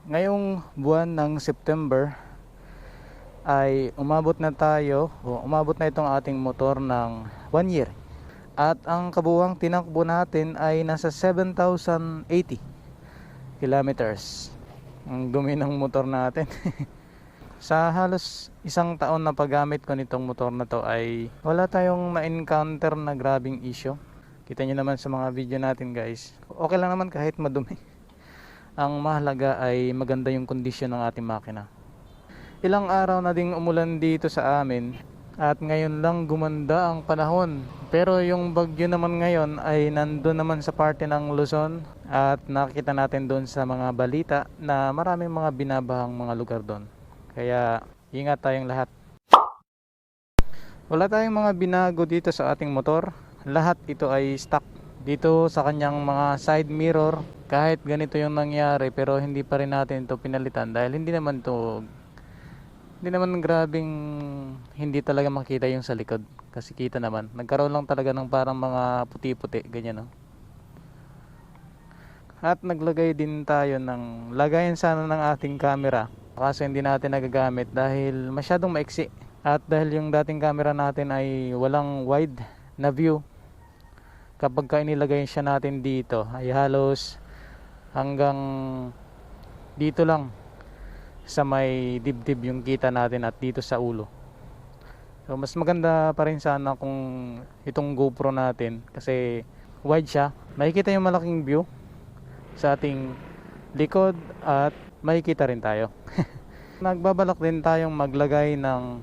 Ngayong buwan ng September ay umabot na itong ating motor ng 1 year. At ang kabuuang tinakbo natin ay nasa 7,080 kilometers. Ang dumi ng motor natin. Sa halos isang taon na paggamit ko nitong motor na to ay wala tayong ma-encounter na grabing issue. Kita nyo naman sa mga video natin guys. Okay lang naman kahit madumi. Ang mahalaga ay maganda yung kondisyon ng ating makina. Ilang araw na ding umulan dito sa amin at ngayon lang gumanda ang panahon. Pero yung bagyo naman ngayon ay nandun naman sa parte ng Luzon at nakita natin doon sa mga balita na maraming mga binabahang mga lugar doon. Kaya ingat tayong lahat. Wala tayong mga binago dito sa ating motor. Lahat ito ay stock. Dito sa kanyang mga side mirror, kahit ganito yung nangyari pero hindi pa rin natin ito pinalitan dahil hindi naman grabing hindi talaga makita yung sa likod kasi kita naman nagkaroon lang talaga ng parang mga puti-puti ganyan, no? At naglagay din tayo ng lagayan sana ng ating camera kaso hindi natin nagagamit dahil masyadong maiksi at dahil yung dating camera natin ay walang wide na view. Kapag inilagay siya natin dito ay halos hanggang dito lang sa may dibdib yung kita natin at dito sa ulo. So mas maganda pa rin sana kung itong GoPro natin kasi wide siya. Makikita yung malaking view sa ating likod at makikita rin tayo. Nagbabalak din tayong maglagay ng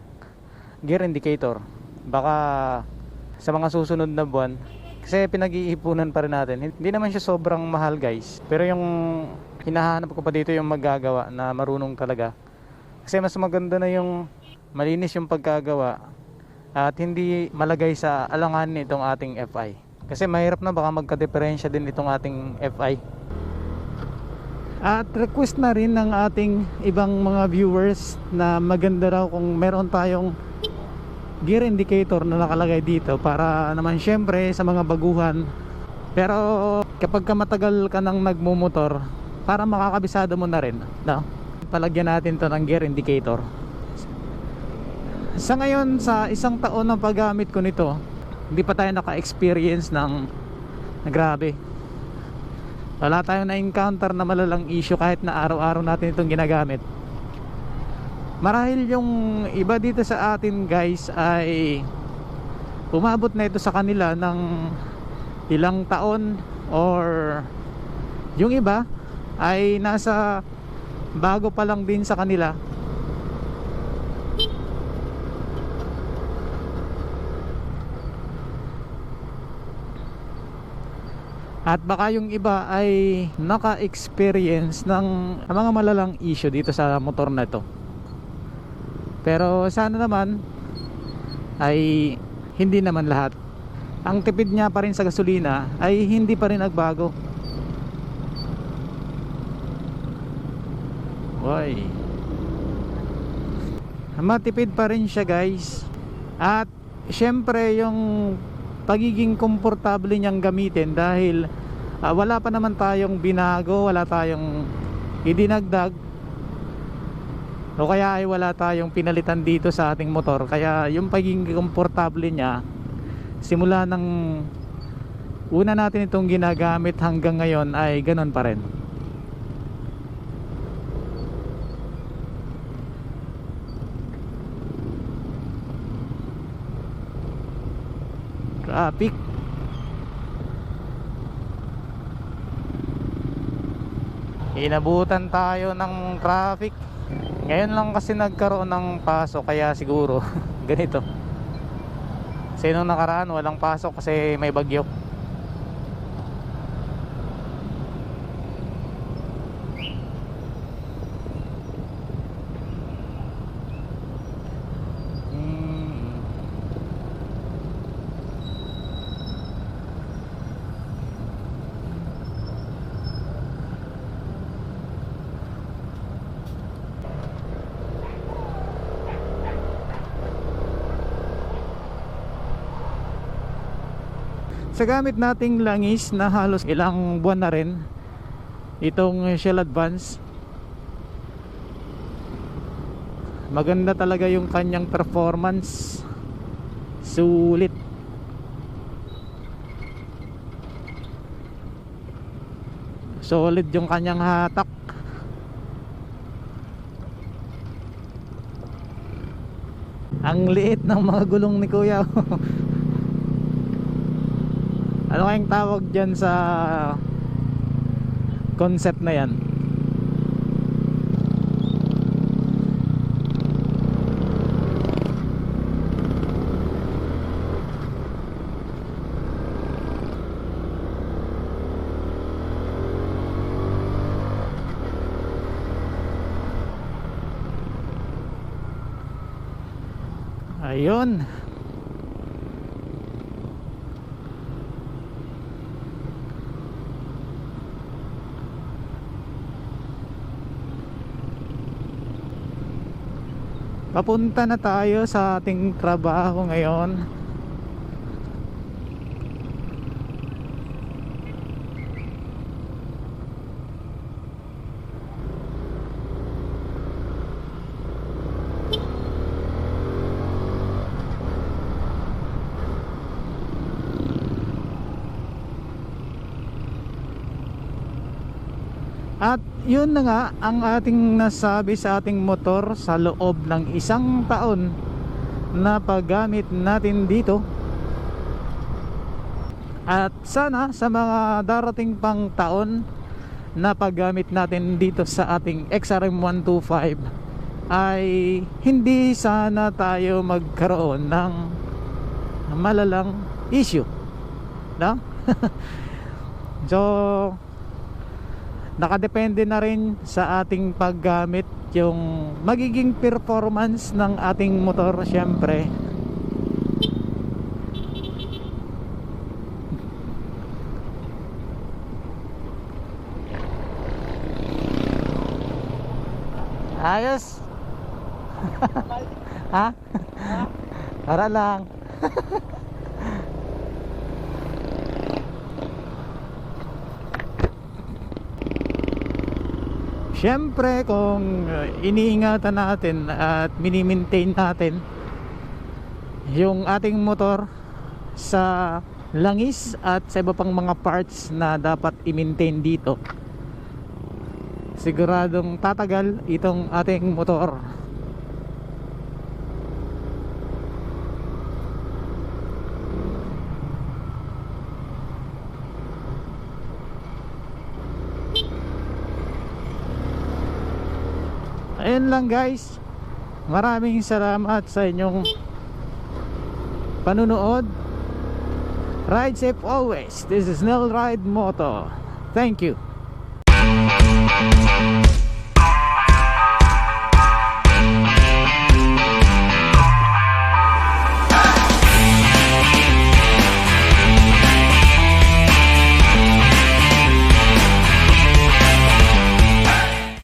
gear indicator. Baka sa mga susunod na buwan kasi pinag-iipunan pa rin natin. Hindi naman siya sobrang mahal guys. Pero yung hinahanap ko pa dito yung maggagawa na marunong talaga. Kasi mas maganda na yung malinis yung pagkagawa at hindi malagay sa alanganin itong ating FI. Kasi mahirap na baka magka-diferensya din itong ating FI. At request na rin ng ating ibang mga viewers na maganda raw kung meron tayong gear indicator na nakalagay dito para naman syempre sa mga baguhan. Pero kapag matagal ka nang nagmumotor para makakabisado mo na rin, no? Palagyan natin to ng gear indicator. Sa ngayon sa isang taon na paggamit ko nito hindi pa tayo naka-experience ng grabe. Wala tayong na-encounter na malalang issue kahit na araw-araw natin itong ginagamit. Marahil yung iba dito sa atin guys ay umabot na ito sa kanila ng ilang taon or yung iba ay nasa bago pa lang din sa kanila. At baka yung iba ay naka-experience ng mga malalang issue dito sa motor na ito. Pero sana naman ay hindi naman lahat. Ang tipid niya pa rin sa gasolina ay hindi pa rin nagbago. Hoy. Matipid pa rin siya guys. At syempre yung pagiging komportable niyang gamitin dahil wala pa naman tayong binago, wala tayong idinagdag o kaya ay wala tayong pinalitan dito sa ating motor. Kaya yung pagiging komportable niya simula ng una natin itong ginagamit hanggang ngayon ay ganon pa rin. Traffic. Inabutan tayo ng traffic. Ngayon lang kasi nagkaroon ng pasok kaya siguro ganito. Kasi nung nakaraan walang pasok kasi may bagyo. Sa gamit nating langis na halos ilang buwan na rin itong Shell Advance maganda talaga yung kanyang performance. Sulit. Solid yung kanyang hatak. Ang liit ng mga gulong ni kuya. Ano kayang tawag dyan sa concept na yan? Ayun. Papunta na tayo sa ating trabaho ngayon. At yun na nga ang ating nasabi sa ating motor sa loob ng 1 taon na paggamit natin dito. At sana sa mga darating pang taon na paggamit natin dito sa ating XRM 125 ay hindi sana tayo magkaroon ng malalang issue, no? So nakadepende na rin sa ating paggamit yung magiging performance ng ating motor, syempre. Ayos. Ha? Para lang. Siyempre kung iniingatan natin at mini-maintain natin yung ating motor sa langis at sa iba pang mga parts na dapat i-maintain dito, siguradong tatagal itong ating motor. Ayun lang guys, maraming salamat sa inyong panunood. Ride safe always. This is Nel Ride Moto. Thank you.